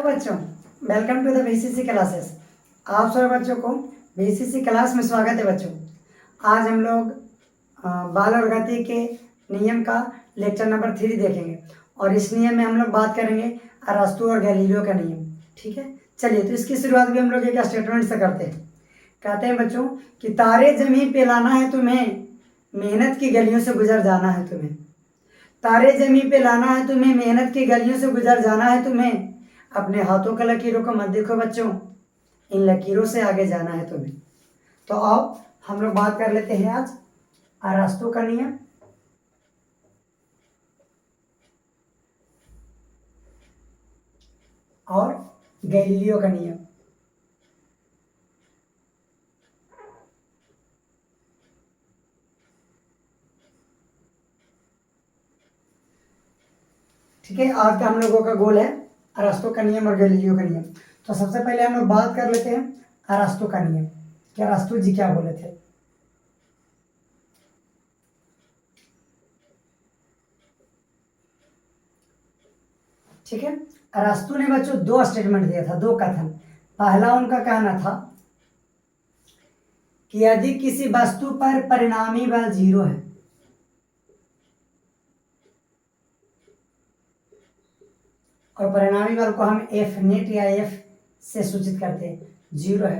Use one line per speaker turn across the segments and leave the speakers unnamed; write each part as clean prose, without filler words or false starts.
Hello बच्चों, welcome to the BCC classes. आप सभी बच्चों को बीसीसी क्लास में स्वागत है। बच्चों, आज हम लोग बाल और गति के नियम का लेक्चर नंबर 3 देखेंगे और इस नियम में हम लोग बात करेंगे अरस्तू और गैलीलियो का नियम। ठीक है, चलिए तो इसकी शुरुआत भी हम लोग एक स्टेटमेंट से करते हैं। कहते हैं बच्चों कि तारे जमीन पे लाना है तुम्हें, मेहनत की गलियों से गुजर जाना है तुम्हें। तारे जमीन पे लाना है तुम्हें, मेहनत की गलियों से गुजर जाना है तुम्हें। अपने हाथों के लकीरों को मत देखो बच्चों, इन लकीरों से आगे जाना है तुम्हें। तो अब हम लोग बात कर लेते हैं आज अरस्तू का नियम और गैलीलियो का नियम। ठीक है, आज का हम लोगों का गोल है अरस्तू का नियम और गैलीलियो का नियम। तो सबसे पहले हम लोग बात कर लेते हैं अरस्तू का नियम कि अरस्तू जी क्या बोले थे। ठीक है, अरस्तू ने बच्चों 2 स्टेटमेंट दिया था, 2 कथन। पहला उनका कहना था कि यदि किसी वस्तु पर परिणामी बल 0 है, और परिणामी बल को हम एफ नेट या एफ से सूचित करते हैं, 0 है,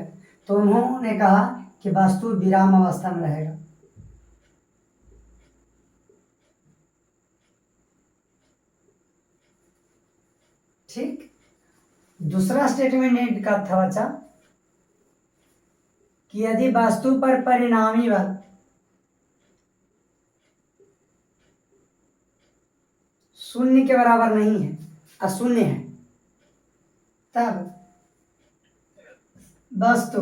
तो उन्होंने कहा कि वस्तु विराम अवस्था में रहेगा। ठीक, दूसरा स्टेटमेंट का था बच्चा कि यदि वस्तु पर परिणामी बल शून्य के बराबर नहीं है, अशून्य है, तब वस्तु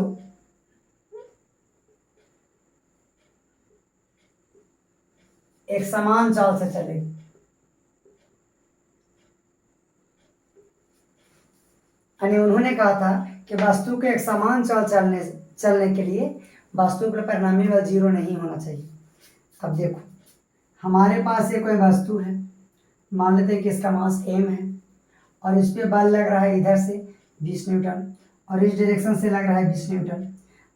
एक समान चाल से चलेगी। यानी उन्होंने कहा था कि वस्तु के एक समान चाल चलने के लिए वस्तु पर परिणामी बल 0 नहीं होना चाहिए। अब देखो, हमारे पास ये कोई वस्तु है, मान लेते हैं कि इसका मास m है और इस पे बल लग रहा है इधर से 20 न्यूटन और इस डायरेक्शन से लग रहा है 20 न्यूटन।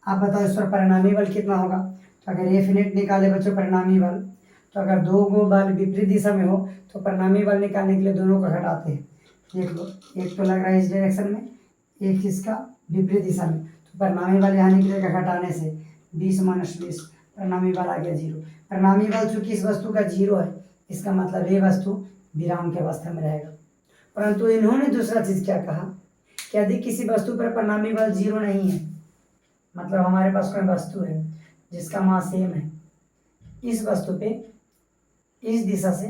आप बताओ इस पर परिणामी बल कितना होगा। तो अगर एफ नेट निकाले बच्चों परिणामी बल, तो अगर 2 गो बल विपरीत दिशा में हो तो परिणामी बल निकालने के लिए दोनों को घटाते हैं। देख लो, एक तो लग रहा है इस डायरेक्शन में, एक इसका विपरीत दिशा में, तो परिणामी बल यहाँ निकलेगा घटाने से 20 - 20, परिणामी बल आ गया 0। परिणामी बल चूंकि इस वस्तु का 0 है, इसका मतलब ये वस्तु विराम की अवस्था में रहेगा। परंतु इन्होंने दूसरा चीज क्या कहा कि यदि किसी वस्तु पर परिणामी बल 0 नहीं है, मतलब हमारे पास कोई वस्तु है जिसका मास m है, इस वस्तु पे इस दिशा से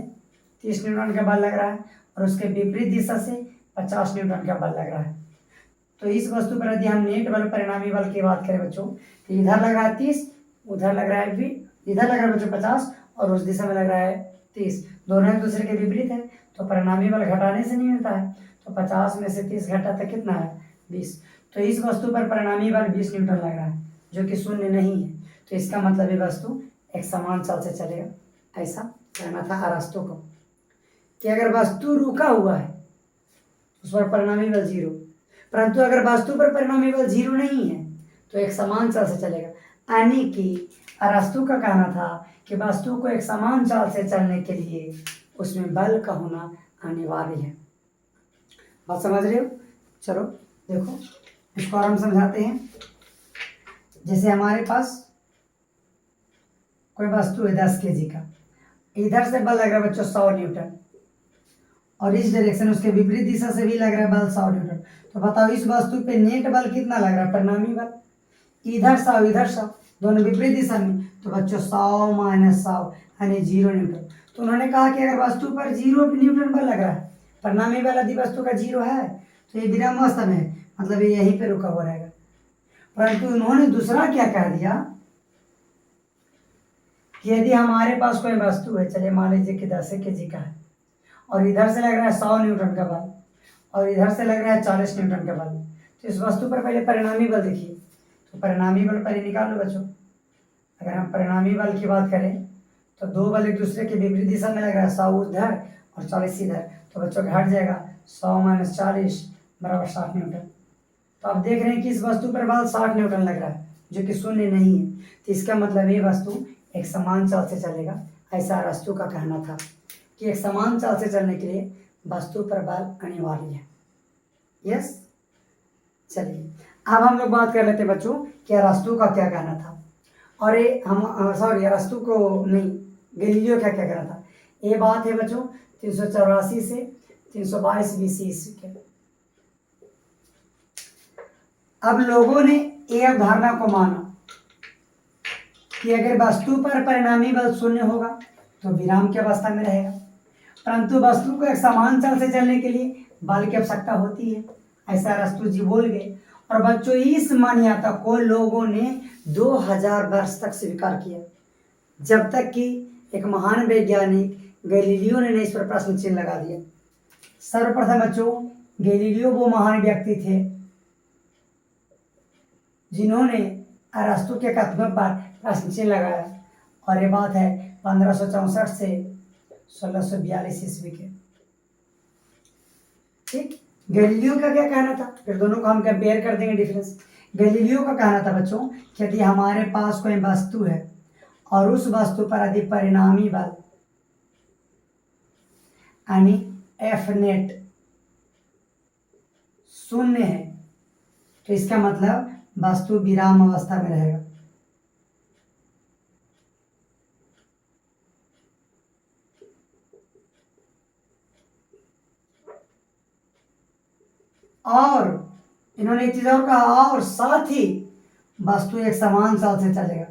30 न्यूटन का बल लग रहा है और उसके विपरीत दिशा से 50 न्यूटन का बल लग रहा है। तो इस वस्तु पर यदि हम नेट बल परिणामी बल की बात करें बच्चों, तो इधर लग रहा है 30, उधर लग रहा है इधर लग रहा है बच्चों 50 और उस दिशा में लग रहा है 30, दोनों एक दूसरे के विपरीत है, तो परिणामी बल घटाने से नहीं मिलता है। तो 50 में से 30 घटा तो कितना है 20। तो इस वस्तु पर परिणामी बल 20 न्यूटन लग रहा है जो कि शून्य नहीं है, तो इसका मतलब ये वस्तु एक समान चाल से चलेगा। ऐसा कहना था अरस्तू को कि अगर वस्तु रुका हुआ है उस पर परिणामी बल 0, परंतु अगर वस्तु पर परिणामी बल 0 नहीं है तो एक समान चाल से चलेगा। यानी कि अरस्तू का कहना था कि वस्तु को एक समान चाल से चलने के लिए उसमें बल का होना अनिवार्य है। बात समझ रहे हो? चलो देखो, इसको और हम समझाते हैं। जैसे हमारे पास कोई वस्तु है 10 kg का, इधर से बल लग रहा है बच्चों 100 न्यूटन और इस डायरेक्शन उसके विपरीत दिशा से भी लग रहा है बल 100 न्यूटन। तो बताओ इस वस्तु पे नेट बल कितना लग रहा है, परिणामी बल, इधर 100 इधर 100, दोनों विपरीत दिशा में, तो बच्चों 100 - 100 यानी 0 न्यूटन। तो उन्होंने कहा कि अगर वस्तु पर 0 न्यूटन बल लग रहा है, परिणामी बल यदि वस्तु का 0 है, तो ये विराम अवस्था में है, मतलब ये यहीं पे रुका हुआ रहेगा। परंतु उन्होंने दूसरा क्या कह दिया कि यदि हमारे पास कोई वस्तु है, चलिए मान लीजिए कि 10 kg का है और इधर से लग रहा है 100 न्यूटन का बल और इधर से लग रहा है 40 न्यूटन का बल, तो इस वस्तु पर पहले परिणामी बल देखिए। तो परिणामी बल पहले निकाल लो बच्चों। अगर हम परिणामी बल की बात करें तो 2 बल एक दूसरे के विपरीत दिशा में लग रहा है, 100 उधर और 40 इधर, तो बच्चों घट जाएगा 100 - 40 बराबर 60 न्यूटन। तो आप देख रहे हैं कि इस वस्तु पर बल 60 न्यूटन लग रहा है, जो कि शून्य नहीं है। तो इसका मतलब ये वस्तु एक समान चाल से चलेगा, ऐसा अरस्तु का कहना था कि एक समान चाल से चलने के लिए वस्तु पर बल अनिवार्य है। यस, चलिए अब हम लोग बात कर लेते हैं बच्चों कि अरस्तु का क्या कहना था। और ये हम सॉरी अरस्तु को नहीं, गैलीलियो क्या क्या कहना था। ये बात है बच्चों 384 से 322 बीसी ईस्वी के। अब लोगों ने ये अवधारणा को माना कि अगर वस्तु पर परिणामी बल शून्य होगा तो विराम की अवस्था में रहेगा, परंतु वस्तु को एक समान चाल से चलने के लिए बल की आवश्यकता होती है, ऐसा अरस्तु जी बोल गए। और बच्चों इस मान्यता को लोगों ने 2000 वर्ष तक स्वीकार किया, जब तक कि एक महान वैज्ञानिक गैलीलियो ने इस पर प्रश्न चिन्ह लगा दिया। सर्वप्रथम बच्चों गैलीलियो वो महान व्यक्ति थे जिन्होंने अरस्तु के कथनों पर प्रश्न चिन्ह लगाया, और ये बात है 1564 से 1642 ईस्वी के। ठीक, गैलीलियो का क्या कहना था, फिर दोनों को हम कंपेयर कर देंगे डिफरेंस। गैलीलियो का कहना था बच्चों कि यदि हमारे पास कोई वस्तु है और उस वस्तु पर यदि परिणामी बल यानी एफ नेट शून्य है तो इसका मतलब वस्तु विराम अवस्था में रहेगा। और इन्होंने एक चीज और कहा, और साथ ही वस्तु एक समान चाल से चलेगा।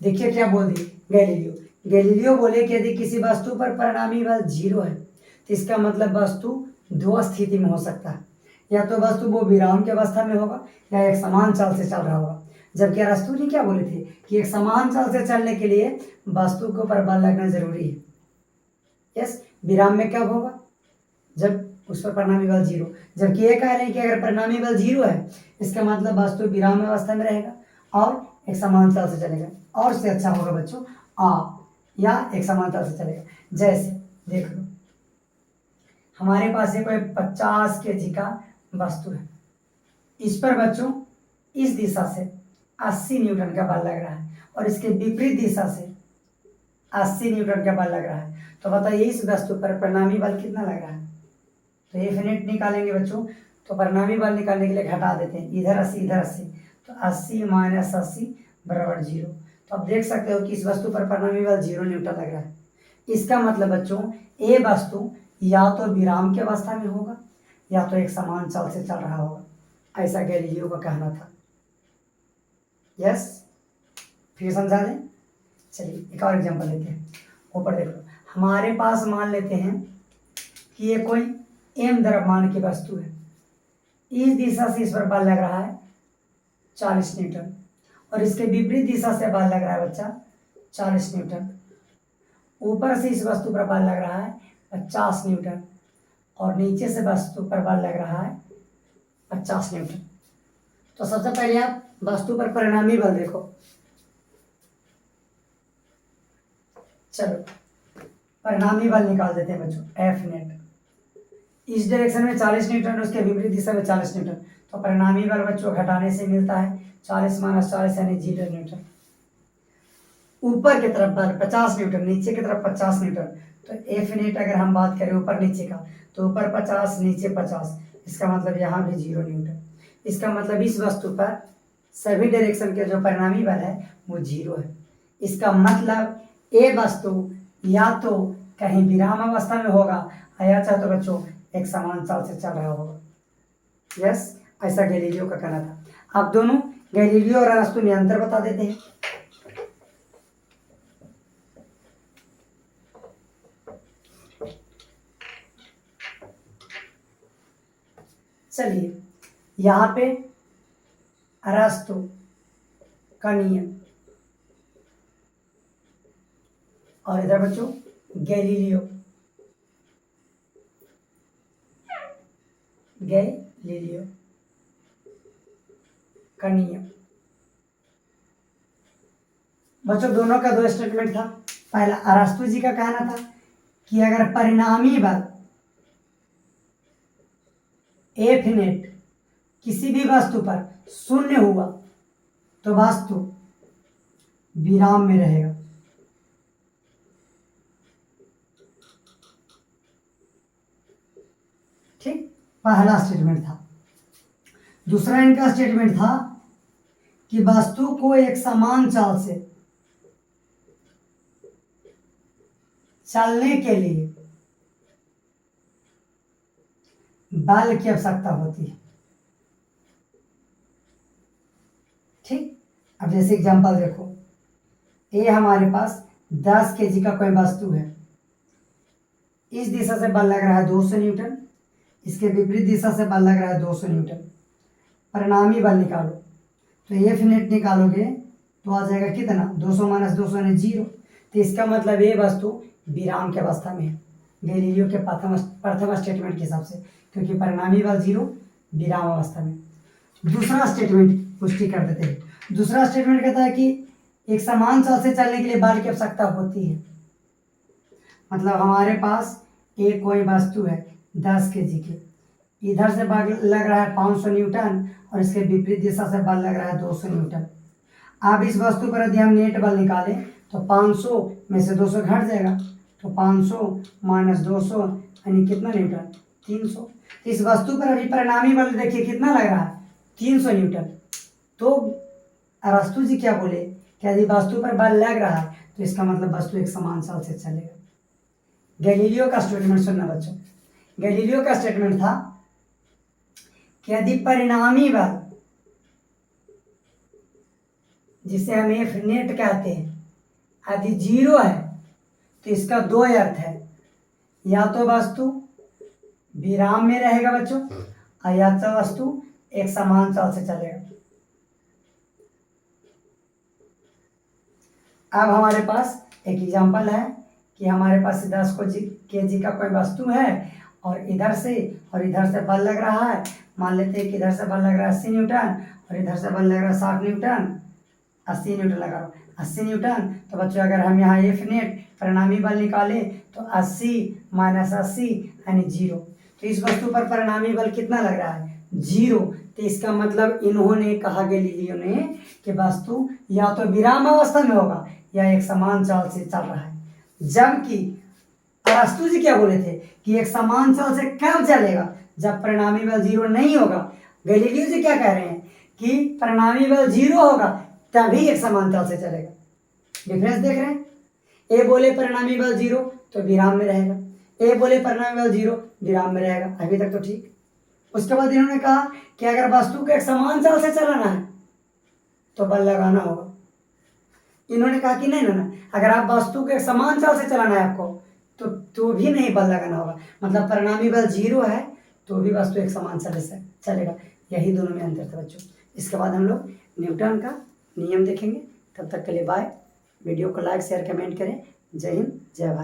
देखिए क्या बोल दी गैलीलियो। गैलीलियो बोले कि यदि किसी वस्तु पर परिणामी बल 0 है तो इसका मतलब वस्तु दो स्थिति में हो सकता है, या तो वस्तु वो विराम की अवस्था में होगा या एक समान चाल से चल रहा होगा। जबकि अरस्तु जी क्या बोले थे कि एक समान चाल से चलने के लिए वस्तु के ऊपर बल लगना जरूरी है। यस, विराम में कब होगा, जब उस पर परिणामी बल 0। जबकि ये कह रहे हैं कि अगर परिणामी बल 0 है इसका मतलब वस्तु विराम अवस्था में रहेगा और एक समान चाल से चलेगा। और से अच्छा होगा बच्चों या एक समान चाल से चलेगा। जैसे देख लो, हमारे पास ये कोई 50 kg का वस्तु है, इस पर बच्चों इस दिशा से 80 न्यूटन का बल लग रहा है और इसके विपरीत दिशा से 80 न्यूटन का बल लग रहा है। तो बताइए इस वस्तु पर परिणामी बल कितना लग रहा है। तो ये फिनिट निकालेंगे बच्चों, तो परिणामी बल निकालने के लिए घटा देते हैं, इधर 80 इधर 80, तो 80 - 80 बराबर 0। तो आप देख सकते हो कि इस वस्तु पर परिणामी बल 0 न्यूटन लग रहा है। इसका मतलब बच्चों ये वस्तु या तो विराम की अवस्था में होगा या तो एक समान चाल से चल रहा होगा, ऐसा गैलीलियो का कहना था। यस, फिर समझा दें। चलिए एक और एग्जांपल लेते हैं। ऊपर देख लो, हमारे पास मान लेते हैं कि ये कोई m द्रव्यमान की वस्तु है, इस दिशा से इस पर बल लग रहा है 40 न्यूटन और इसके विपरीत दिशा से बल लग रहा है बच्चा 40 न्यूटन। ऊपर से इस वस्तु पर बल लग रहा है 50 न्यूटन और नीचे से वस्तु पर बल लग रहा है 50 न्यूटन। तो सबसे पहले आप वस्तु पर परिणामी बल देखो। चलो परिणामी बल निकाल देते हैं बच्चों, एफ नेट इस डायरेक्शन में 40 न्यूटन, उसके विपरीत दिशा में 40 न्यूटन। तो परिणामी बल बच्चों घटाने से मिलता है 40 - 40 यानी 0 न्यूटन। ऊपर की तरफ बल 50 न्यूटन, नीचे की तरफ 50 न्यूटन। तो एफ नेट अगर हम बात करें ऊपर नीचे का, तो ऊपर 50 नीचे 50, इसका मतलब यहाँ भी 0 न्यूटन। इसका मतलब इस वस्तु पर सभी डायरेक्शन के जो परिणामी बल है वो 0 है। इसका मतलब ये वस्तु या तो कहीं विराम अवस्था में होगा या चाहे तो बच्चों एक समान चाल से चल रहा होगा। यस, ऐसा गैलीलियो का कहना था। अब दोनों गैलीलियो और अरस्तु में अंतर बता देते हैं। चलिए यहाँ पे अरस्तु का नियम और इधर बच्चों गैलीलियो का नियम। बच्चों दोनों का दो स्टेटमेंट था। पहला अरस्तु जी का कहना था कि अगर परिणामी बल एफ नेट किसी भी वस्तु पर शून्य हुआ तो वस्तु विराम में रहेगा। ठीक, पहला स्टेटमेंट था। दूसरा इनका स्टेटमेंट था कि वस्तु को एक समान चाल से चलने के लिए बल की आवश्यकता होती है। ठीक, अब जैसे एग्जांपल देखो, ये हमारे पास 10 kg का कोई वस्तु है, इस दिशा से बल लग रहा है 200 न्यूटन, इसके विपरीत दिशा से बल लग रहा है 200 न्यूटन। परिणामी बल निकालो, तो एफ नेट निकालोगे तो आ जाएगा कितना, 200 माइनस 200 यानी 0। तो इसका मतलब ये वस्तु विराम की अवस्था में है गैलीलियो के प्रथम स्टेटमेंट के हिसाब से, क्योंकि परिणामी बल 0 विराम अवस्था में। दूसरा स्टेटमेंट पुष्टि कर देते हैं। दूसरा स्टेटमेंट कहता है कि एक समान चाल से चलने के लिए बल की आवश्यकता होती है। मतलब हमारे पास एक कोई वस्तु है 10 kg की, इधर से बल लग रहा है 500 न्यूटन और इसके विपरीत दिशा से बल लग रहा है 200 न्यूटन। अब इस वस्तु पर यदि हम नेट बल निकालें तो 500 में से 200 घट जाएगा, तो 500 माइनस 200 यानी कितना न्यूटन, 300। इस वस्तु पर अभी परिणामी बल देखिए कितना लग रहा है, 300 न्यूटन। तो अरस्तु जी क्या बोले कि यदि वस्तु पर बल लग रहा है तो इसका मतलब वस्तु एक समान चाल से चलेगा। गैलीलियो का स्टेटमेंट सुनना बच्चों। गैलीलियो का स्टेटमेंट था कि यदि परिणामी बल, जिसे हम एफ नेट कहते हैं, यदि 0 है तो इसका दो अर्थ है, या तो वस्तु विराम में रहेगा बच्चों, और या तो वस्तु एक समान चाल से चलेगा। अब हमारे पास एक एग्जांपल है कि हमारे पास 10 kg का कोई वस्तु है और इधर से बल लग रहा है। मान लेते हैं कि इधर से बल लग रहा है 80 न्यूटन और इधर से बल लग रहा है 60 न्यूटन, 80 न्यूटन लगा, 80 न्यूटन। तो बच्चों अगर हम यहाँ एफ नेट परिणामी बल निकाले तो 80 माइनस 80 यानी 0। तो इस वस्तु पर परिणामी बल कितना लग रहा है, 0। तो इसका मतलब इन्होंने कहा, गैलीलियो ने, कि वस्तु या तो विराम अवस्था में होगा या एक समान चाल से चल रहा है। जबकि अरस्तु जी क्या बोले थे कि एक समान चाल से कब चलेगा, जब परिणामी बल 0 नहीं होगा। गैलीलियो जी क्या कह रहे हैं कि परिणामी बल 0 होगा तभी एक समान चाल से चलेगा। डिफरेंस देख रहे हैं, ए बोले परिणामी बल 0 तो विराम में रहेगा, ए बोले परिणामी बल 0 विराम में रहेगा। अभी तक तो ठीक। उसके बाद इन्होंने कहा कि अगर वस्तु को एक समान चाल से चलाना है तो बल लगाना होगा। इन्होंने कहा कि नहीं ना, अगर आप वस्तु को एक समान चाल से चलाना है आपको तो भी नहीं बल लगाना होगा। मतलब परिणामी बल 0 है तो भी वस्तु एक समान चाल से चलेगा। यही दोनों में अंतर था बच्चों। इसके बाद हम लोग न्यूटन का नियम देखेंगे। तब तक के लिए बाय। वीडियो को लाइक शेयर कमेंट करें। जय हिंद, जय भारत।